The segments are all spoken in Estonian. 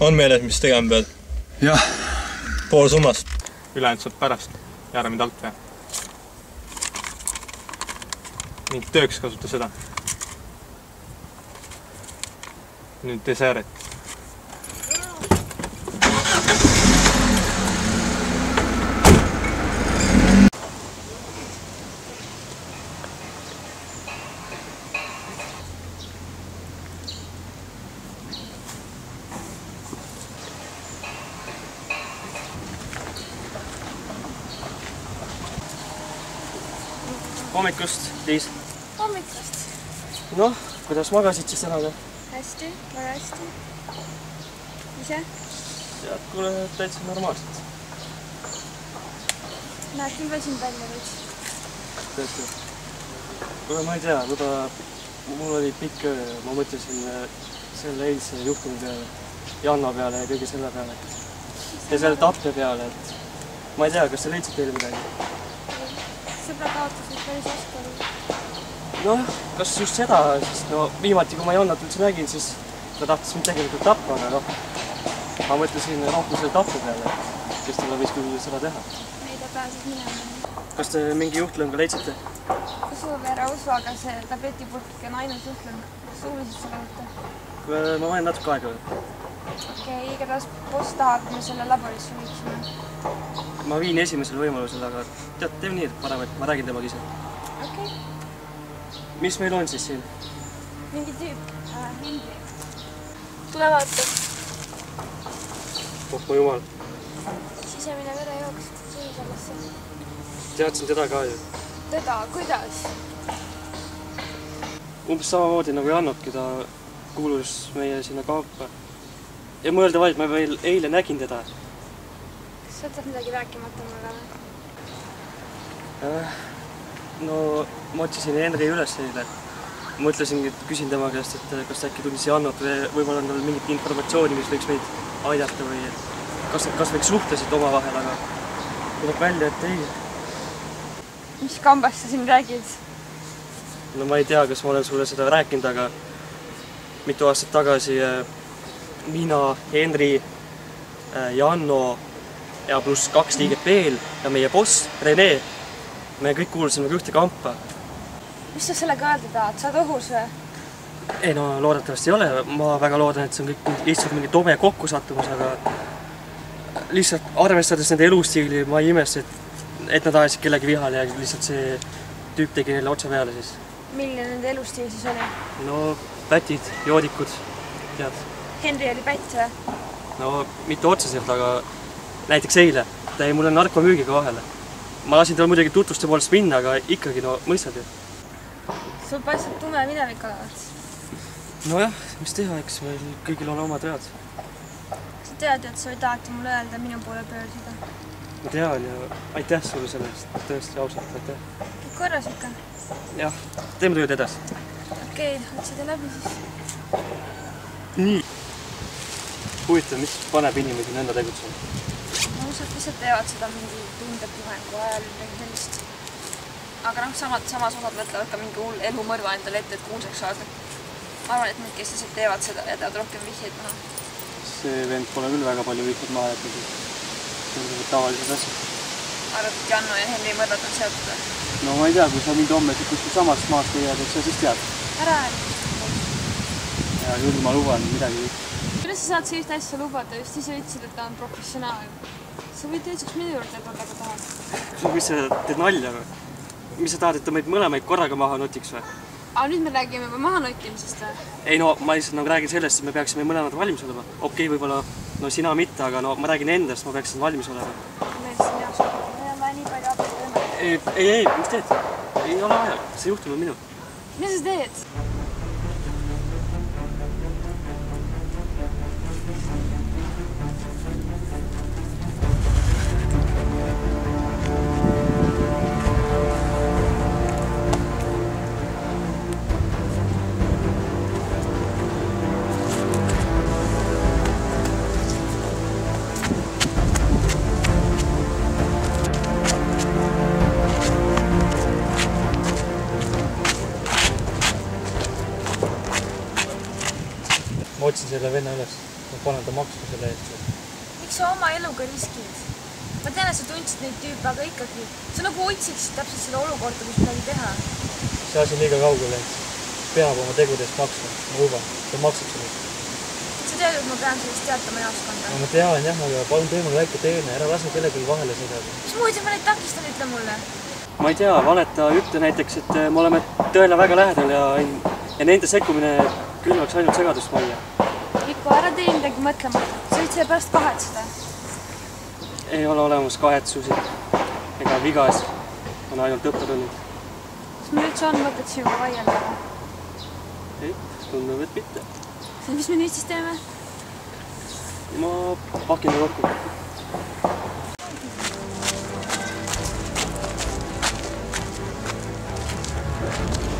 On meeles, mis tegema pead? Jah. Pool summast. Ülejäänud saad pärast. Jäära mind alt teha. Ning tööks kasuta seda. Nüüd tee sääret. Hommikust, Liis. Hommikust. Noh, kuidas magasid siis tänaga? Hästi, väga hästi. Ise? Tead, kuule, täitsa normaalselt. Näed küll väsinud välja veits. Tõesti. Kuule, ma ei tea, mul oli pikk öö, ma mõtlesin selle eilse juhtumi peale, Janno peale ja kõige selle peale. Ja selle tapja peale, et ma ei tea, kas sa leidsid teile midagi? Sõbra kaotasid päris oska oli. Noh, kas just seda, sest no viimati, kui ma Jannot üldse nägin, siis ta tahtis mind tegelikult tappa, aga noh, ma mõtlesin rohkem selle tapu peale, kes talle võis küll seda teha. Ei ta pääses minema. Kas te mingi juhtlõng ka leidsite? Usu veera usu, aga see tabletipulk on ainult juhtlõng. Suulisid selle võtta. Ma võin natuke aega või? Okei, igatahes boss tahab, kui me selle laborisse võiksime. Ma viin esimesel võimalusel, aga tead, teeme nii, et parem, et ma räägin temaga ise. Okei. Mis meil on siis siin? Mingi tüüp, Hendri. Tule vaata. Oh mu jumal. Sisemine verejooks, suusalasse. Teadsin teda ka ju. Teda, kuidas? Umbes samamoodi nagu Jannotki, ta kuulus meie sinna kaupa. Ja mõelda vaid, ma veel eile nägin teda. Kas sa võtad midagi rääkimata mulle või? No, ma otsisin Henri üles eile. Mõtlesin, et küsin tema käest, et kas äkki tundis Jannot või võib-olla on tal mingit informatsiooni, mis võiks meid aidata või kas võiks suhtlesid omavahel, aga tuleb välja, et ei. Mis kambast sa siin räägid? No ma ei tea, kas ma olen sulle seda rääkinud, aga mitu aastat tagasi mina, Henri, Janno ja pluss 2 liiget veel ja meie boss, Rene, me kõik kuulusime ka ühte kampa. Mis sa sellega öelda tahad? Sa oled ohus või? Ei no, loodetavasti ei ole. Ma väga loodan, et see on kõik lihtsalt mingi tobe kokkusattumus, aga lihtsalt arvestades nende elustiili, ma ei imesta, et nad ajasid kellegi vihale ja lihtsalt see tüüp tegi neile otse peale siis. Milline nende elustiil siis oli? No, pätid, joodikud, tead. Henri oli pätt või? No, mitte otseselt, aga näiteks eile. Ta jäi mulle narkomüügiga vahele. Ma lasin tal muidugi tutvuste poolest minna, aga ikkagi, no, mõistad ju. Sul paistab tume minevik olevat. Nojah, mis teha, eks meil kõigil on omad vead. Sa tead ju, et sa ei tahagi mulle öelda minu poole pöörsida. Ma tean ja aitäh sulle selle eest. Tõesti ausalt, aitäh. Kõik korras ikka? Jah, teeme tööd edasi. Okei, otsida läbi siis. Nii. Huvitav, mis paneb inimesi nõnda tegutsema? Ma usun, et lihtsalt teevad seda mingi tundepuhengu ajal või mingi sellist. Aga noh, samas osad mõtlevad ka mingi hull elumõrva endale ette, et kuulsaks saada. Ma arvan, et need, kes lihtsalt teevad seda ja teevad rohkem vihjeid maha. See vend pole küll väga palju vihjeid maha jätnud. See on tavalised asjad. Arvad, et Janno ja Henri mõrvad on seotud või? No ma ei tea, kui sa mind homme kuskil samast maast leiad, et sa siis tead. Ära! Ja küll ma luban midagi. Kuidas sa saad sellist asja lubada? Just ise ütlesid, et ta on professionaal. Sa võid teiseks minu juurde tulla, kui tahad. Mis sa teed nalja või? Mis sa tahad, et ta meid mõlemaid korraga maha notiks või? Aga nüüd me räägime juba maha notimisest või? Ei no, ma lihtsalt nagu räägin sellest, et me peaksime mõlemad valmis olema. Okei, võib-olla, no sina mitte, aga no ma räägin endast, ma peaksin valmis olema. Meil siin jaoks. Meil on vaja nii palju abit. Ei, mis teed? Ei ole vaja, see juhtum on minu. Mida sa teed? Ma otsin selle venna üles. ma panen ta maksma selle eest. Miks sa oma eluga riskid? Ma tean, et sa tundsid neid tüüpe, aga ikkagi. Sa nagu otsiksid täpselt seda olukorda, kus midagi teha. See asi liiga kaugele, et peab oma tegudest maksma. Ma luban, sa maksad sulle. Sa tead, et ma pean sellest teatama jaoskonda. No, ma tean jah, aga palun tee mulle väike teene, ära lase kellelgi vahele segada. Mismoodi ma neid takistan, ütle mulle? ma ei tea, valeta, ütle näiteks, et me oleme tõele väga lähedal ja nende sekkumine külvaks ainult segadust majja. Mikko, ära tee midagi mõtlemata. Sa võid selle pärast kahetseda. Ei ole olemas kahetsusi ega vigasid, on ainult õppetunnid. Kas meil üldse on mõtet sinuga vaielda? Ei, tundub, et mitte. Mis me nüüd siis teeme? Ma pakin kokku.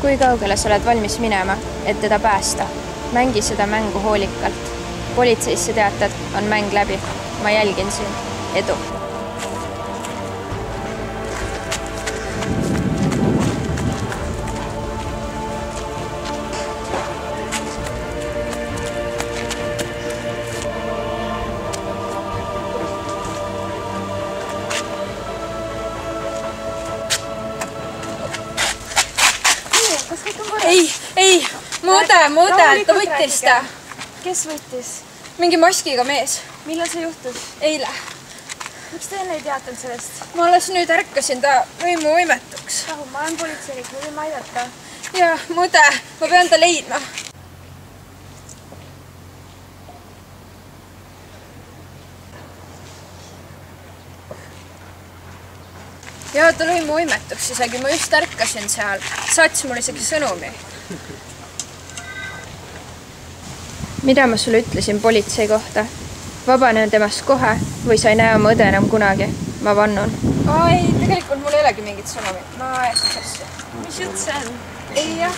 Kui kaugele sa oled valmis minema, et teda päästa? Mängi seda mängu hoolikalt. Politseisse teatad, on mäng läbi. Ma jälgin sind. Edu! Ei, mude, ta võttis ta. Kes võttis? Mingi maskiga mees. Millal see juhtus? Eile. Miks te enne ei teatanud sellest? Ma alles nüüd ärkasin, ta lõi mu võimetuks. Rahu, ma olen politseinik, me võime aidata. Ja, mude, ma pean ta leidma. Ja ta lõi mu võimetuks isegi, ma just ärkasin seal. Saatis mul isegi sõnumi. Mida ma sulle ütlesin politsei kohta? Vabanen temast kohe või sa ei näe oma õde enam kunagi? Ma vannun. Ei, tegelikult mul ei olegi mingit sõnumit. Ma ajasin sassi. Mis jutt see on? Ei jah,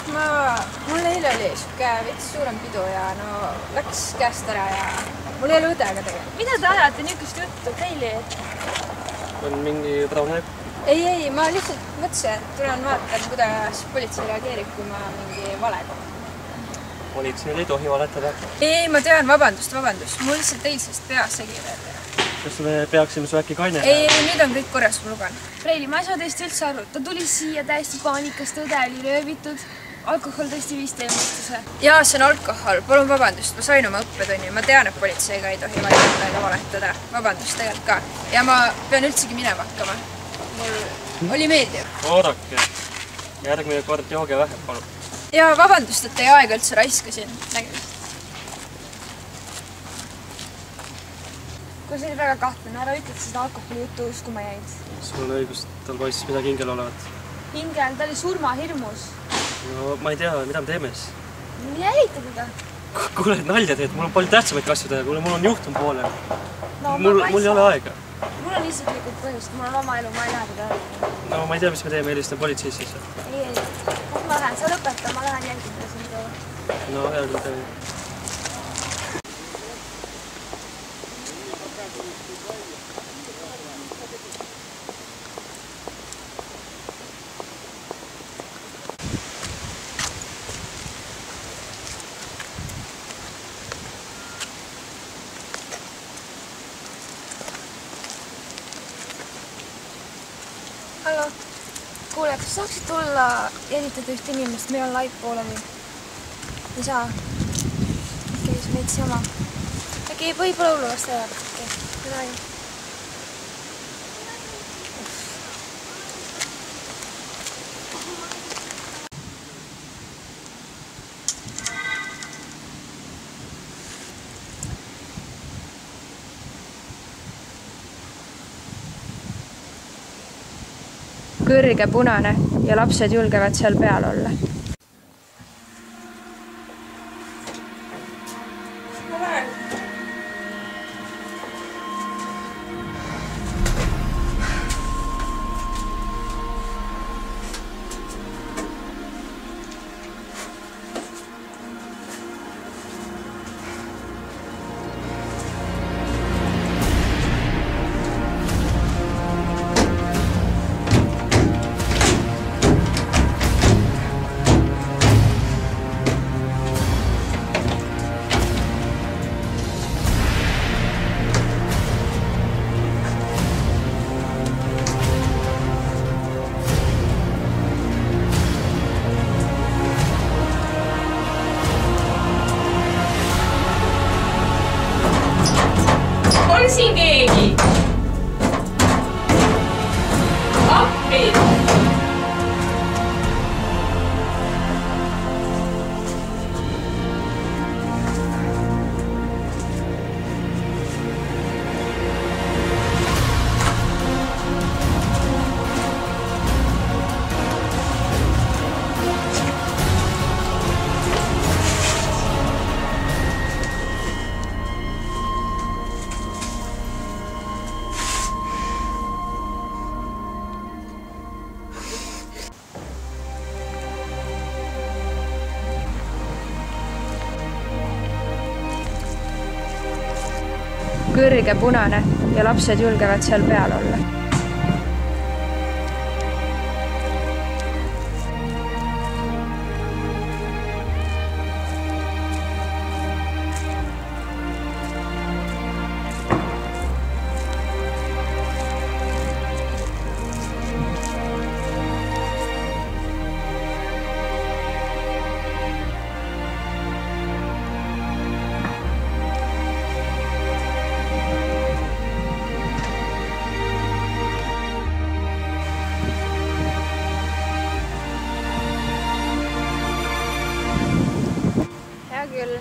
mul eile oli siuke veits suurem pidu ja no läks käest ära ja mul ei ole õdega tegelikult. Mida te ajate niisugust juttu, Keili? On mingi praune? Ei, ma lihtsalt mõtlesin, et tulen vaatan, kuidas politsei reageerib, kui ma mingi vale kohan. Politseil ei tohi valetada. Ei, ma tean, vabandust. Mul lihtsalt eilsest pea segi veel. Kas me peaksime su äkki kaine? Ei, nüüd on kõik korras, ma luban. Reili, ma ei saa teist üldse aru. Ta tuli siia täiesti paanikast, õde oli röövitud. Alkohol tõesti vist teie mõistuse. Jaa, see on alkohol. Palun vabandust, ma sain oma õppetunni. Ma tean, et politseiga ei tohi vaielda ega valetada. Vabandust tegelikult ka. Ja ma pean üldsegi minema hakkama. Mul oli meeldiv. Oodake. Järgmine kord jooge vähem, palun. Ja vabandust, et teie aega üldse raiskasin. Nägemist. Kui see oli väga kahtlane, ära ütled seda alkoholi juttu uskuma jäid. Sul on õigus, tal paistis midagi hingel olevat. Hingel, ta oli surmahirmus. No ma ei tea, mida me teeme siis. Mine jälita teda. Kuule, nalja teed, mul on palju tähtsamaid asju teha, kuule, mul on juhtum poolel. No, mul ei ole aega. Mul on isiklikult põhjust, mul on oma elu, ma ei lähe teda jälgima. No ma ei tea, mis me teeme, helistan politseisse siis. Ei, kus ma lähen, sa lõpeta, ma lähen jälgida sind. No hea küll teeme. Hallo, kuule, kas saaksid tulla jälitada ühte inimest, meil on laip pooleli? Ei saa? Okei, see on veits jama. Äkki võib-olla hulluvast ajab. Okei, mida aega? Kõrge punane ja lapsed julgevad seal peal olla. on siin keegi? Appi! kõrge punane ja lapsed julgevad seal peal olla. Küll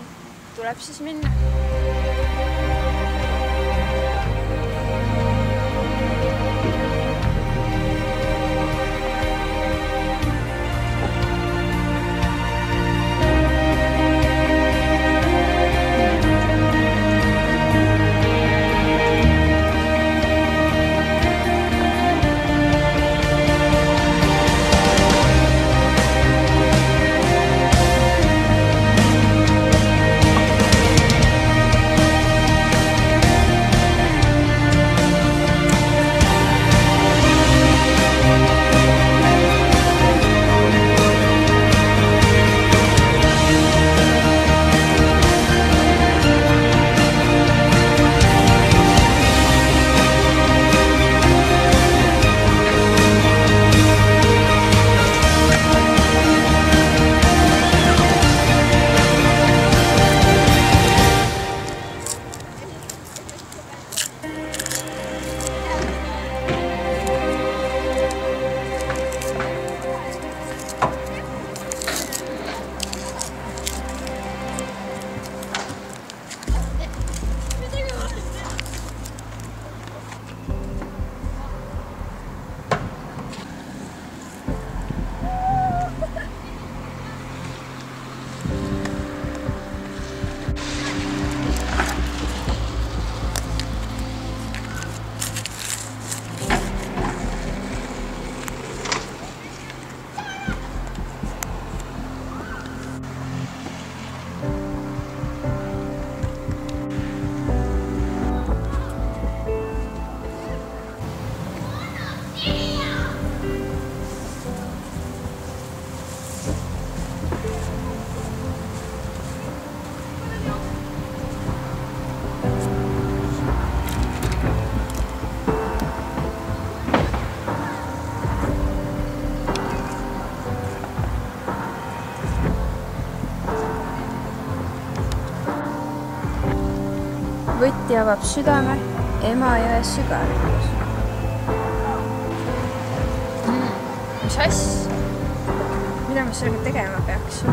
tuleb siis minna. Võtti avab südame Emajõe sügavikus. Mis asja? Mida ma sellega tegema peaks?